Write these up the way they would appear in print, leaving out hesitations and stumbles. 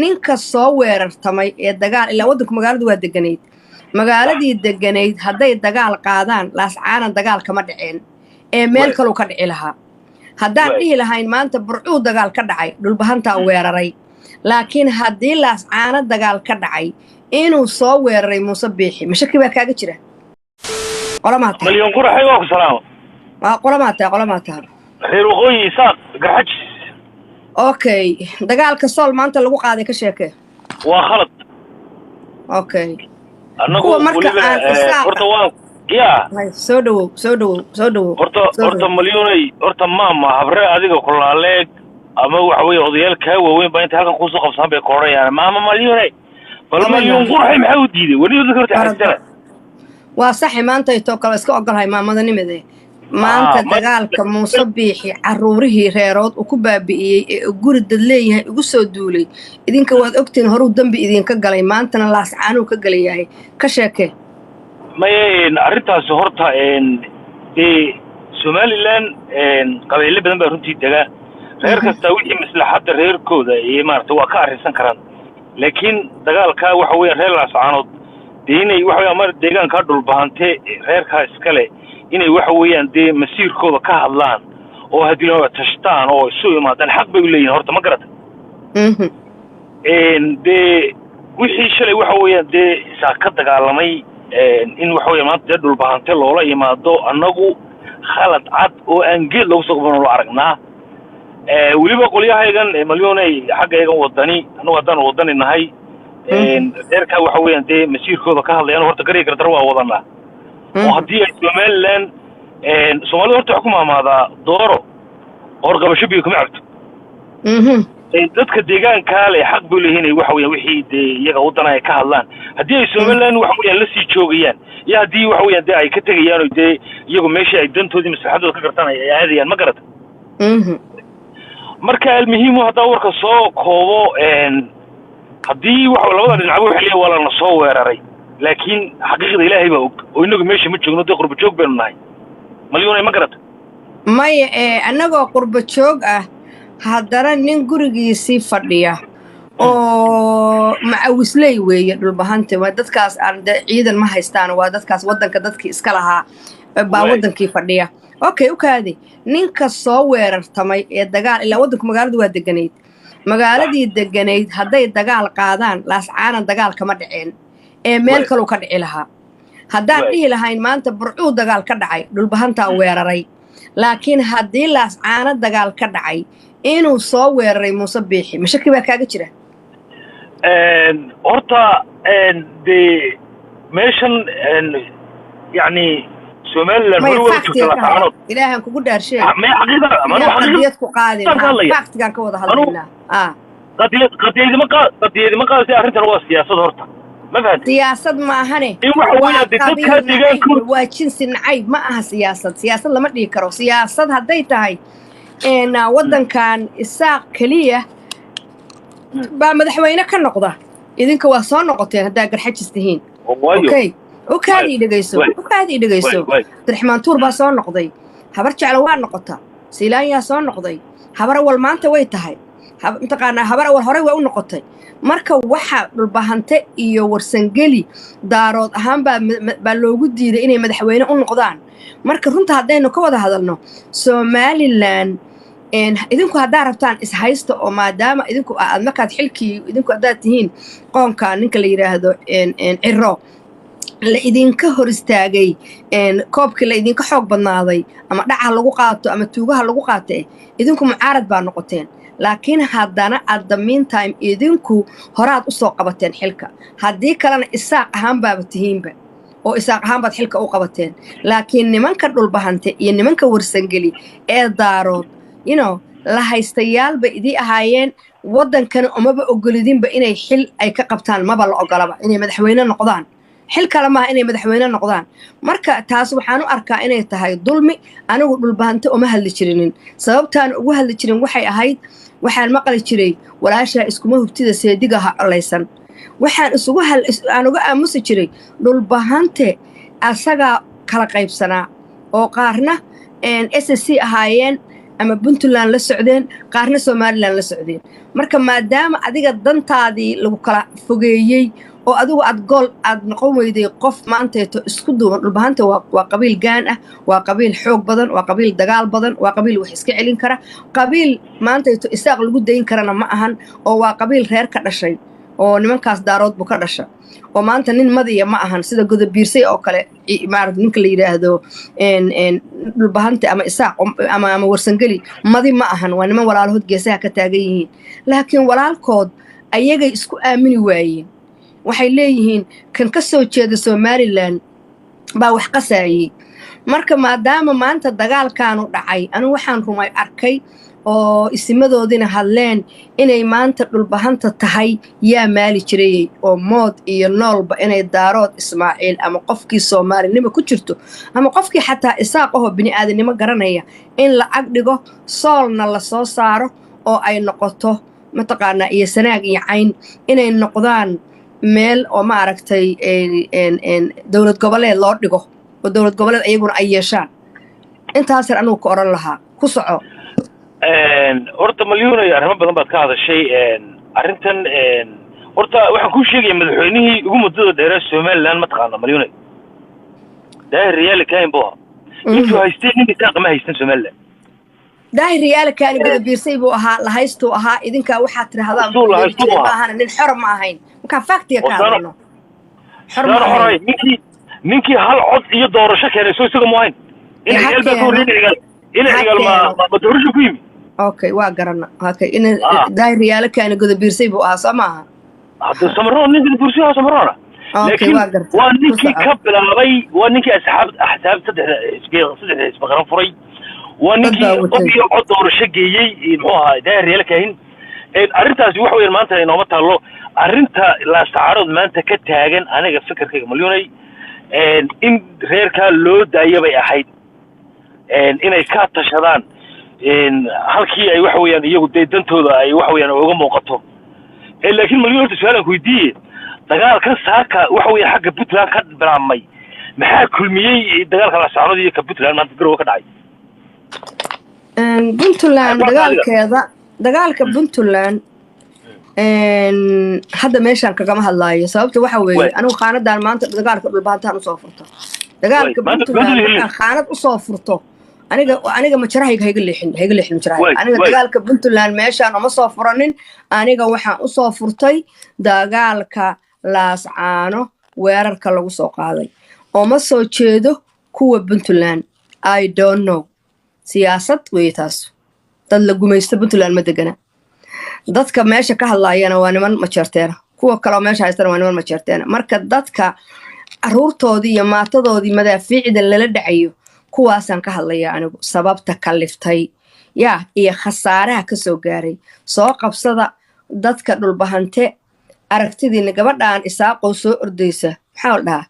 ninka soo weerartamay ee dagaal ilaa waddanku magaaladu waa deganayd magaaladii deganayd hadday dagaal qaadaan laascaana dagaal kama dhiceen ee meel kaluu ka dhici lahaa haddaan dhihi lahayn maanta burcuu dagaal ka dhacay dhulbahantaa weeraray laakiin haddii laascaana dagaal ka dhacay inuu soo weeraray muuse biixi mashaki baa kaaga jira qolamaata مليون قرة حيوك سلام qolamaata خير وقوي ساق قرحج okay dagaalka sool maanta lagu qaaday ka sheekee وخلط okay أنكو برتوان يا soo dhawow horta مليوني horta maama habre adiga kulaaleeg ama waxa weey odayaal ka waaweyn baa inta halkan ku soo qabsan bay koorayaan maama مليوني bal مليون qurxay maxay u diiday wali dadka horta xasana waa sax maanta ay too kale iska ogolahay maamadanimadee maanta dagaalka muuse biixi caruurihii reerood uu ku baabi'iyey ee guri dad leeyahay ugu soo duulay idinka waad ogtiin horuu dambi idinka galay maantana laascaanuu ka galayahay ka sheekee mayeen arrintaas horta Somaliland qabiilo badan baa runtii taga reer kasta wixii maslaxada reerkooda ee maartay waa ka arrinsan karaan laakiin dagaalka waxa weey reer laascaanood inay waxa weey mar deegaanka dhulbahante reerka iskale inay waxa weeyaan masiirkooda ka hadlaan oo hadii loo tashtaan oo isu imaadaan xaq bay u leeyihiin horta ma garata wixii shalay waxa weeyaan isaa ka dagaalamay in waxa weeyaan maanta dhulbahante loola yimaado annagu khalad cad oo aan geed lagu soo qabano aragnaa waliba qolyahaygan milyoonay xaqaygan wadani annagu haddaan wadani nahay reerka waxa weeyaan masiirkooda ka hadlayaan horta garay gardar waa wadanaa oo haddii ay Somaliland Soomaaliya horta ku maamada dooro qorqabasho biyo kuma aragto dadka deegaanka leh xaq buu leeyahay waxa weeyaan wixii iyaga wadanaya ka hadlaan haddii ay Somaliland waxa weeyaan la sii joogayaan iyo haddii waxa weeyaan ay ka tagayaan oo iyagu meesha ay dantoodii maslaxadooda ka gartaan ay aadayaan ma garata marka muhiim ah hadaa warka soo koobo haddii waxa labada dhinac waxa wala la soo weeraray laakiin xaqiiqada ilaahay baa og oo inagu meesha ma joogno qurba joog baynu nahay milyoonay ma garata maya annagoo qurba joog ah haddana nin gurigiisii fadhiya oo macawisley weeye dhulbahante waa dadkaas aan ciidan ma haystaan waa dadkaas waddanka dadkii iska lahaa baa waddankii fadhiya okay u kaadi ninka soo weerartamay ee dagaal ilaa waddanku magaaladu waa deganayd magaaladii deganayd hadday dagaal qaadaan laascaana dagaal kama dhiceen ee meel kaluu ka dhici lahaa haddaan dhihi lahayn maanta burcuu dagaal ka dhacay dhulbahantaa weeraray laakiin haddii laascaana dagaal ka dhacay inuu soo weeraray muuse biixi mashaki baa kaaga jira horta meeshan yani Somaliland ilaahan kugu dhaarshay xaqiiqad ku qaadin faktigan ka wada hadlaynaa qadiyad ma qaadsi arrintan waa siyaasad horta ma fahanti siyaasad ma ahane waa jinsi nacayb ma aha siyaasad lama dhihi karo siyaasad hadday tahay waddankan isaaq keliya baa madaxweyne ka noqda idinka waa soo noqoteen haddaa garxajis tihiin okay ukaadii dhegayso Abdiraxmaan Tuur baa soo noqday habar jecel waa noqota Siilaanyaa soo noqday habar awal maanta way tahay intaqaana habar awal hore way u noqotay marka waxa dhulbahante iyo warsangeli daarood ahaan baa loogu diiday inay madaxweyne u noqdaan marka runta haddaynu ka wada hadalno Somaliland idinku haddaa rabtaan ishaysta oo maadaama idinku aad markaad xilkii idinku haddaad tihiin qoonka ninka la yidhaahdo ciro la idinka hor istaagay koobkii la idinka xoog badnaaday ama dhaca lagu qaato ama tuugaha lagu qaatay idinku mucaarad baa noqoteen laakiin haddana at the meantime idinku horaad u soo qabateen xilka haddii kalena isaaq ahaan baaba tihiinba oo isaaq ahaan baad xilka u qabateen laakiin nimanka dhulbahante iyo nimanka warsangeli ee daarood la haystayaal bay idii ahaayeen waddankana umaba ogolidinba inay xil ay ka qabtaan maba la ogolaba inay madaxweyne noqdaan xil kale maaha inay madaxweyne noqdaan marka taas waxaan u arkaa inay tahay dulmi anigu dhulbahante uma hadli jirinin sababtaan ugu hadli jirin waxay ahayd waxaan maqli jiray walaashaa iskuma hubtida seediga ha colaysan waxaan uga aamusi jiray dhulbahante asagaa kala qaybsanaa oo qaarna SSC ahaayeen ama Puntland la socdeen qaarna Somaliland la socdeen marka maadaama adiga dantaadii lagu kala fogeeyay oo adigu aad gool aad noqon weyday qof maanteeto isku duuban dhulbahanta waa qabiil gaan ah waa qabiil xoog badan waa qabiil dagaal badan waa qabiil wax iska celin kara qabiil maanteeto isaaq lagu dayin karana ma ahan oo waa qabiil reer ka dhashay oo nimankaas daarood buu ka dhasha oo maanta nin madiya ma ahan sida godobiirsay oo kale maarad ninka la yiraahdo dhulbahanta ama isaaq ama warsangeli madi ma ahan waa niman walaalahood geesaha ka taagan yihiin laakiin walaalkood ayagay isku aamini waayeen waxay leeyihiin kan ka soo jeeda Somaliland baa wax qasaayay marka maadaama maanta dagaalkaanu dhacay anu waxaan rumay arkay oo isimadoodina hadleen inay maanta dhulbahanta tahay yaa maali jiray oo mood iyo noolba inay daarood Ismaaciil ama qofkii Soomaalinimo ku jirto ama qofkii xataa isaaq oo bini'aadanimo garanaya in la ag dhigo soolna la soo saaro oo ay noqoto mataqaana iyo sanaag iyo cayn inay noqdaan meel oo ma aragtay dawlad goboleed loo dhigo oo dawlad goboleed ayaguna ay yeeshaan intaas anu ku oran lahaa ku soco horta malyoonay arrimo badan baad ka hadashay arrintan horta waxaan ku sheegay madaxweynihii ugu muddada dheer Somaliland ma taqaana malyoonay daahir riyaal kayn boo intuu haystay ninka taqma haystan Somaliland daahir riyaal kayn godobiirsay buu ahaa la haysto ahaa idinka waxaad tirahdaan ma ahan nin xor ma ahayn marka faktiga ka hadalno xor ma ahayn ninkii hal cod iyo doorasho keenay soo isaga mooyn in riyaal baa ku riyaal in riyaal ma doorasho ku yimi okay waa garana okay in daahir riyaal kayn godobiirsay buu ahaa Soomaa hadda Samaroon ninka bursiga Samaroona laakiin waa ninkii ka bilaabay waa ninkii axsaab saddex isbaqran furay waa ninkii cod doorasho geeyay muxuu ahaa daahir riyaal kayn arrintaasi wax weyn maanta inooma taalo arrinta la saarod maanta ka taagan aniga fikirkayga malyoonay in reerka loo daayay ahayd inay ka tashadaan halkii ay wax weeyaan iyagu dantooda ay wax weeyaan uga muuqato laakiin malyoonta su'aalan ku weydiiyay dagaalka saaka wax weeyaan xagga Puntland ka bilaabmay maxaa kulmiyay dagaalka la saarod iyo ka Puntland maanta garow ka dhacay Puntland dagaalka Puntland hadda meeshan kagama hadlaayo sababta waxa weeye anigu qaanadan maanta dagaalka dhulbaantaan u soo furto dagaalka Puntland qaanad u soo furto aniga ma jarahayga hayga leexin majarahay aniga dagaalka Puntland meeshan uma soo furanin aniga waxaan u soo furtay dagaalka Laascaano weerarka lagu soo qaaday oo ma soo jeedo kuwa Puntland I don't know siyaasad way taas dad la gumaysto Puntland ma degana dadka meesha ka hadlaayana waa niman ma jeerteena kuwa kale meesha haystaan waa niman ma jeerteena marka dadka aruurtoodii iyo maatadoodii madaafiicda lala dhacayo kuwaasaan ka hadlaya anigu sababta kaliftay iyo khasaaraha ka soo gaaray soo qabsada dadka dhulbahante aragtidiina gabadhaan isaaqow soo ordaysa maxaa la dhahaa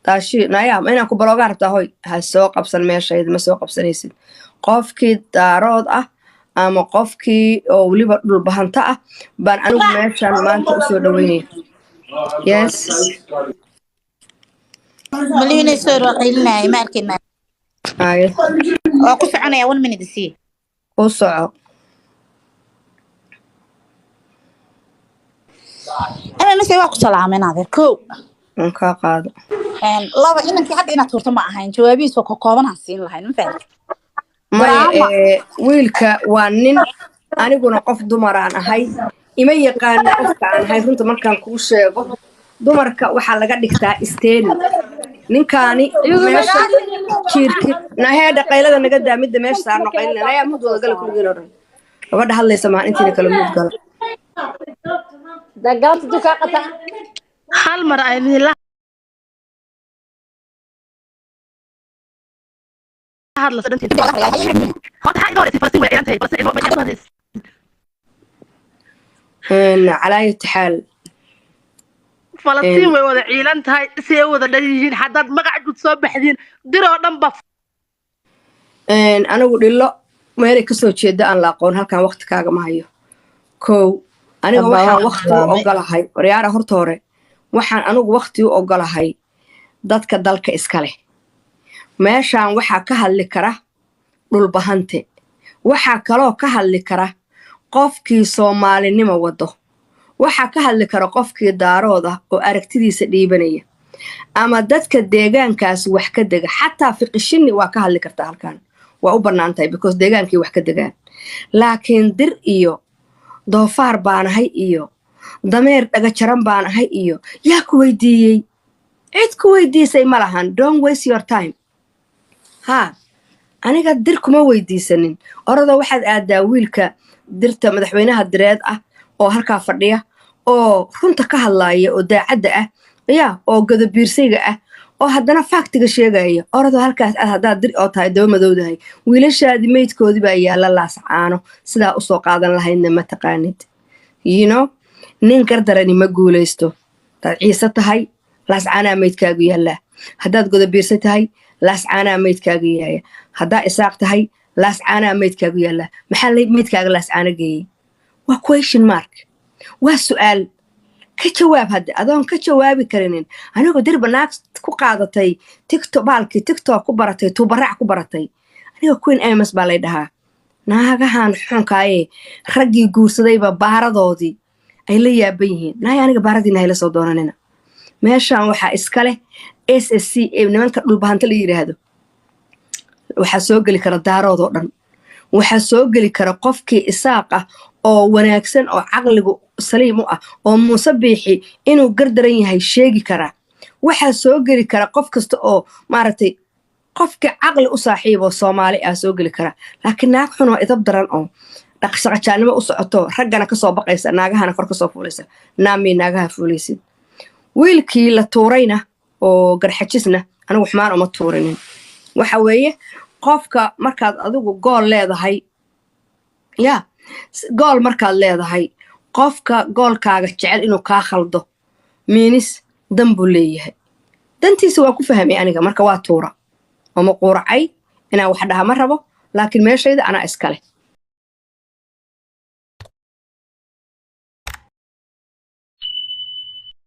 taashi naya ma inaan ku balooga rabtaa hoy ha soo qabsan meeshayda ma soo qabsanaysid qofkii daarood ah ama qofkii oo waliba dhulbahanta ah baan anigu meeshan maanta u soo dhaweynay yes maliyeenay soo raqaynay ma arkina oo ku soconaya 1 minute si oo soco ana nasay waa ku salaameen adeerko ka qaado laba inankii hadda inaad turto ma ahayn jawaabihiisa ka koobanaan siin lahayn ma fahamtay wiilka waa nin aniguna qof dumaraan ahay ima yaqaan qofka aan ahay runta markaan kuu sheego dumarka waxaa laga dhigtaa isteeni ninkaani meesha jiirki naheedha qaylada naga daamidda meesha saarno qaylina ayaa mud wada gala kulligeen oo dhan gabadha hadlaysa maan intiina kala mud gala dagaalta dukaa qata hal mar ay la على أي حال فلسطين ووضع عيلان تهاي سيوضع دجيجين حداد مقعد تصبح دين ديرو دنبف أنا أقول له ما يلي كسو تشيدا أن لاقون هل كان وقت كاغا مايو كو أنا وحان وقتي أقلهاي وريارة هرطوري وحان أنا وقتي أقلهاي دادك دالك إسكالي ماشان وحا كهالي كره dhulbahante waxaa kaloo ka hadli kara qofkii soomaalinimo wado, waxaa ka hadli kara qofkii daarooda oo aragtidiisa dhiibanaya ama dadka deegaankaas wax ka dega. xataa fiqishini waa ka hadli kartaa halkan, waa u bannaan tahay because deegaankii wax ka degaan. laakiin dir iyo doofaar baan ahay iyo dameer dhaga jaran baan ahay iyo yaa ku weydiiyey? cid ku weydiisay ma lahan. don't waste your time. aniga dir kuma weydiisanin. orada waxaad aadaa wiilka dirta madaxweynaha direed ah oo halkaa fadhiya oo runta ka hadlaaya oo daacadda ah oo gadabiirsayga ah oo haddana faktiga sheegaya. orada halkaas aad haddaad dir oo tahay daba madowdahay, wiilashaadii meydkoodii baa yaalla laascaano, sidaa usoo qaadan lahaydna ma taqaanid. nin gardarani ma guulaysto. hadaad ciise tahay laascaanaa meydkaagu yaallaa, haddaad godabiirsa tahay laascaanaa meydkaagu yaaya, haddaa isaaq tahay laascaanaa meydkaagu yaallaa. maxaa meydkaaga laascaano geeyey? waa question mark, waa su'aal. ka jawaab. hadda adoon ka jawaabi karinin anigoo dir banaag ku qaadatay tiktok ku baratay, tuubarac ku baratay. aniga queen amos baa lay dhahaa. naagahan xunkaaye raggii guursadayba baaradoodii ay la yaaban yihiin. naaya aniga baaradiina hayla soo doonanina. meeshaan waxaa iska leh SSC nimanka dhulbahanta la yidhaahdo. waxaa soo geli kara daaroodoo dhan, waxaa soo geli kara qofkii isaaq ah oo wanaagsan oo caqligu saliim u ah oo muuse biixi inuu gardaran yahay sheegi karaa. waxaa soo geli kara qof kasta oo maaragtay qofkii caqli u saaxiiboo soomaali ah soo geli kara. laakiin naag xun oo idab daran oo dhaqshaqajaannimo u socoto raggana kasoo baqaysa, naagahana kor kasoo fuulaysa. naamii naagaha fuulaysid. wiilkii la tuurayna oo garxajisna anigu xumaan uma tuurinin. waxa weeye qofka markaad adigu gool leedahay, gool markaad leedahay, qofka goolkaaga jecel inuu kaa khaldo miinis dan buu leeyahay. dantiisa waa ku fahmay aniga, marka waa tuura oo ma quuracay inaan wax dhaha ma rabo, laakiin meeshayda anaa iskale.